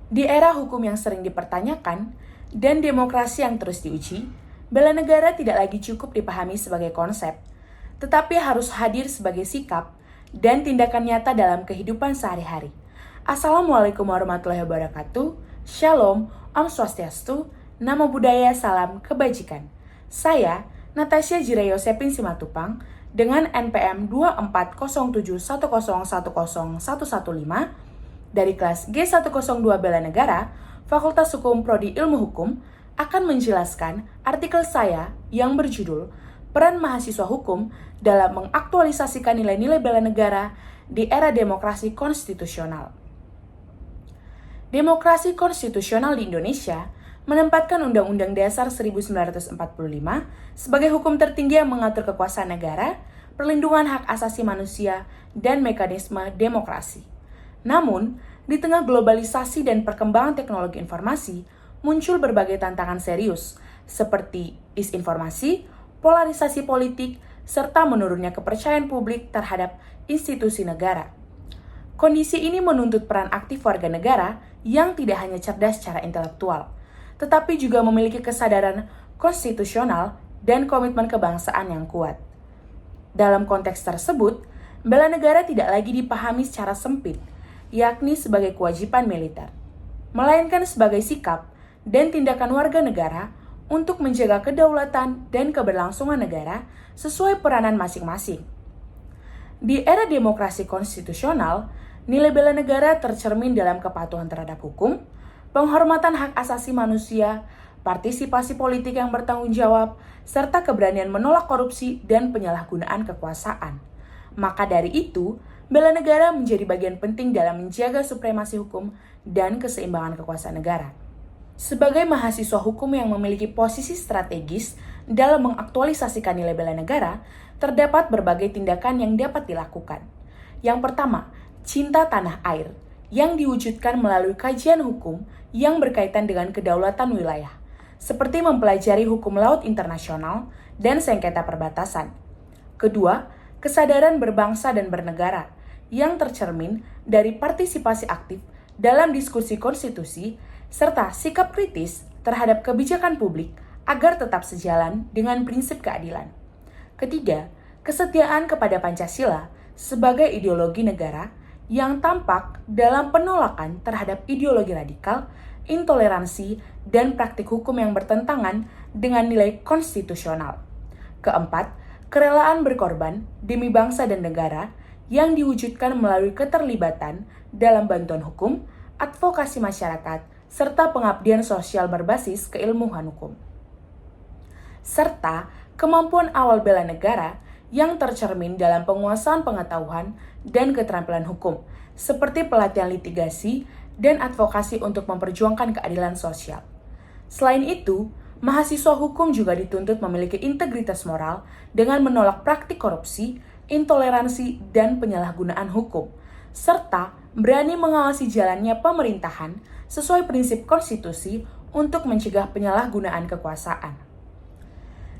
Di era hukum yang sering dipertanyakan dan demokrasi yang terus diuji, bela negara tidak lagi cukup dipahami sebagai konsep, tetapi harus hadir sebagai sikap dan tindakan nyata dalam kehidupan sehari-hari. Assalamualaikum warahmatullahi wabarakatuh. Shalom, Om Swastiastu, Namo Buddhaya, Salam Kebajikan. Saya, Natasha Jira Yosepin Simatupang, dengan NPM 240710101115 dari kelas G102 Bela Negara, Fakultas Hukum Prodi Ilmu Hukum, akan menjelaskan artikel saya yang berjudul Peran Mahasiswa Hukum dalam Mengaktualisasikan Nilai-Nilai Bela Negara di Era Demokrasi Konstitusional. Demokrasi konstitusional di Indonesia menempatkan Undang-Undang Dasar 1945 sebagai hukum tertinggi yang mengatur kekuasaan negara, perlindungan hak asasi manusia, dan mekanisme demokrasi. Namun, di tengah globalisasi dan perkembangan teknologi informasi, muncul berbagai tantangan serius, seperti disinformasi, polarisasi politik, serta menurunnya kepercayaan publik terhadap institusi negara. Kondisi ini menuntut peran aktif warga negara yang tidak hanya cerdas secara intelektual, tetapi juga memiliki kesadaran konstitusional dan komitmen kebangsaan yang kuat. Dalam konteks tersebut, bela negara tidak lagi dipahami secara sempit, yakni sebagai kewajiban militer, melainkan sebagai sikap dan tindakan warga negara untuk menjaga kedaulatan dan keberlangsungan negara sesuai peranan masing-masing. Di era demokrasi konstitusional, nilai bela negara tercermin dalam kepatuhan terhadap hukum, penghormatan hak asasi manusia, partisipasi politik yang bertanggung jawab, serta keberanian menolak korupsi dan penyalahgunaan kekuasaan. Maka dari itu, bela negara menjadi bagian penting dalam menjaga supremasi hukum dan keseimbangan kekuasaan negara. Sebagai mahasiswa hukum yang memiliki posisi strategis dalam mengaktualisasikan nilai bela negara, terdapat berbagai tindakan yang dapat dilakukan. Yang pertama, cinta tanah air, yang diwujudkan melalui kajian hukum yang berkaitan dengan kedaulatan wilayah, seperti mempelajari hukum laut internasional dan sengketa perbatasan. Kedua, kesadaran berbangsa dan bernegara, yang tercermin dari partisipasi aktif dalam diskusi konstitusi, serta sikap kritis terhadap kebijakan publik agar tetap sejalan dengan prinsip keadilan. Ketiga, kesetiaan kepada Pancasila sebagai ideologi negara yang tampak dalam penolakan terhadap ideologi radikal, intoleransi, dan praktik hukum yang bertentangan dengan nilai konstitusional. Keempat, kerelaan berkorban demi bangsa dan negara yang diwujudkan melalui keterlibatan dalam bantuan hukum, advokasi masyarakat, serta pengabdian sosial berbasis keilmuan hukum. Serta kemampuan awal bela negara yang tercermin dalam penguasaan pengetahuan dan keterampilan hukum, seperti pelatihan litigasi dan advokasi untuk memperjuangkan keadilan sosial. Selain itu, mahasiswa hukum juga dituntut memiliki integritas moral dengan menolak praktik korupsi, intoleransi, dan penyalahgunaan hukum, serta berani mengawasi jalannya pemerintahan sesuai prinsip konstitusi untuk mencegah penyalahgunaan kekuasaan.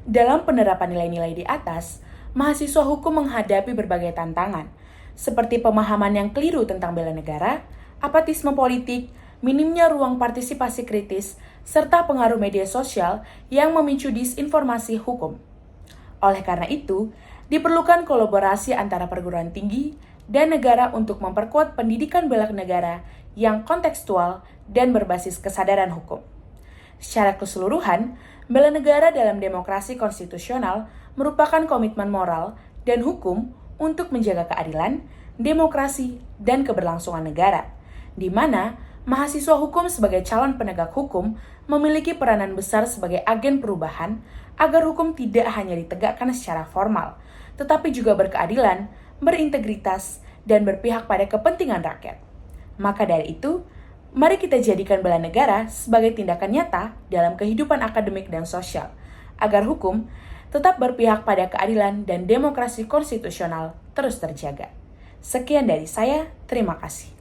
Dalam penerapan nilai-nilai di atas, mahasiswa hukum menghadapi berbagai tantangan, seperti pemahaman yang keliru tentang bela negara, apatisme politik, minimnya ruang partisipasi kritis, serta pengaruh media sosial yang memicu disinformasi hukum. Oleh karena itu, diperlukan kolaborasi antara perguruan tinggi dan negara untuk memperkuat pendidikan bela negara yang kontekstual dan berbasis kesadaran hukum. Secara keseluruhan, bela negara dalam demokrasi konstitusional merupakan komitmen moral dan hukum untuk menjaga keadilan, demokrasi, dan keberlangsungan negara, di mana mahasiswa hukum sebagai calon penegak hukum memiliki peranan besar sebagai agen perubahan agar hukum tidak hanya ditegakkan secara formal, tetapi juga berkeadilan, berintegritas, dan berpihak pada kepentingan rakyat. Maka dari itu, mari kita jadikan bela negara sebagai tindakan nyata dalam kehidupan akademik dan sosial, agar hukum tetap berpihak pada keadilan dan demokrasi konstitusional terus terjaga. Sekian dari saya, terima kasih.